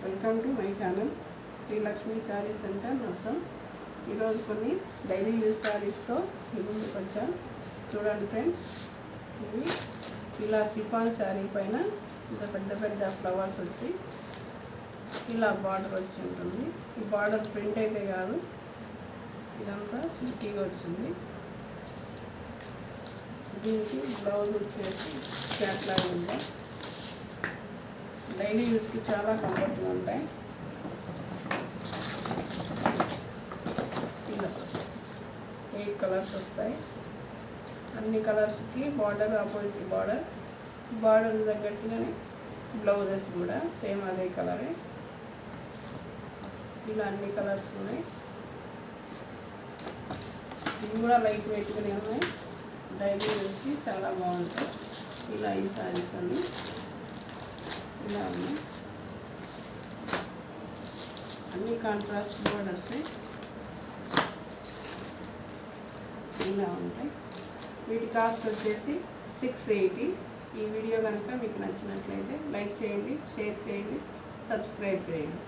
Welcome to my channel Srilakshmi sari centre నర్సం. ఈరోజు కొన్ని డైలీ యూజ్ శారీస్తో మీ ముందుకు వచ్చాను. చూడండి ఫ్రెండ్స్, ఇవి ఇలా షిఫాన్ శారీ పైన ఇంత పెద్ద పెద్ద ఫ్లవర్స్ వచ్చి ఇలా బార్డర్ వచ్చి ఉంటుంది. ఈ బార్డర్ ప్రింట్ అయితే కాదు, ఇదంతా సిల్కీగా వచ్చింది. దీనికి బ్లౌజ్ వచ్చేసి క్యాట్లాగ్ ఉంది. డైలీ యూస్కి చాలా కంఫర్ట్గా ఉంటాయి. ఇలా 8 కలర్స్ వస్తాయి. అన్ని కలర్స్కి బార్డర్ ఆపోజిట్ బార్డర్ తగ్గట్టుగానే బ్లౌజెస్ కూడా సేమ్ అదే కలరే. ఇలా అన్ని కలర్స్ ఉన్నాయి. ఇవి కూడా లైట్ వెయిట్గానే ఉన్నాయి. డైలీ యూస్కి చాలా బాగుంటాయి. ఇలా ఈ శారీస్ అన్నీ ఇలా ఉన్నాయి. అన్ని కాంట్రాస్ట్ బోర్డర్స్ ఇలా ఉంటాయి. వీటి కాస్ట్ వచ్చేసి 680. ఈ వీడియో కనుక మీకు నచ్చినట్లయితే లైక్ చేయండి, షేర్ చేయండి, సబ్స్క్రైబ్ చేయండి.